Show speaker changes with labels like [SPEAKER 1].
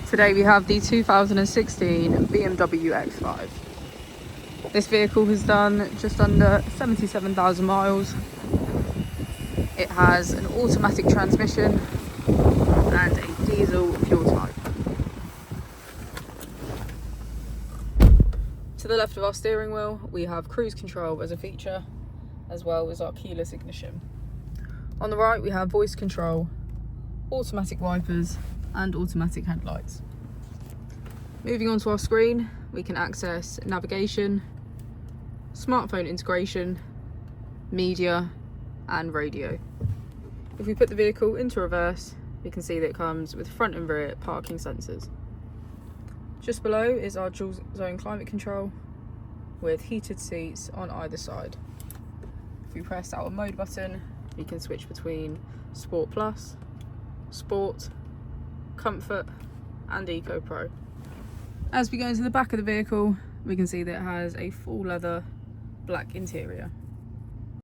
[SPEAKER 1] Today we have the 2016 BMW X5. This vehicle has done just under 77,000 miles. It has an automatic transmission and a diesel fuel type. To the left of our steering wheel, we have cruise control as a feature, as well as our keyless ignition. On the right, we have voice control, automatic wipers, and automatic headlights. Moving on to our screen, we can access navigation, smartphone integration, media, and radio. If we put the vehicle into reverse, we can see that it comes with front and rear parking sensors. Just below is our dual zone climate control with heated seats on either side. If we press our mode button, we can switch between Sport Plus, Sport, Comfort, and Eco Pro. As we go into the back of the vehicle, we can see that it has a full leather black interior.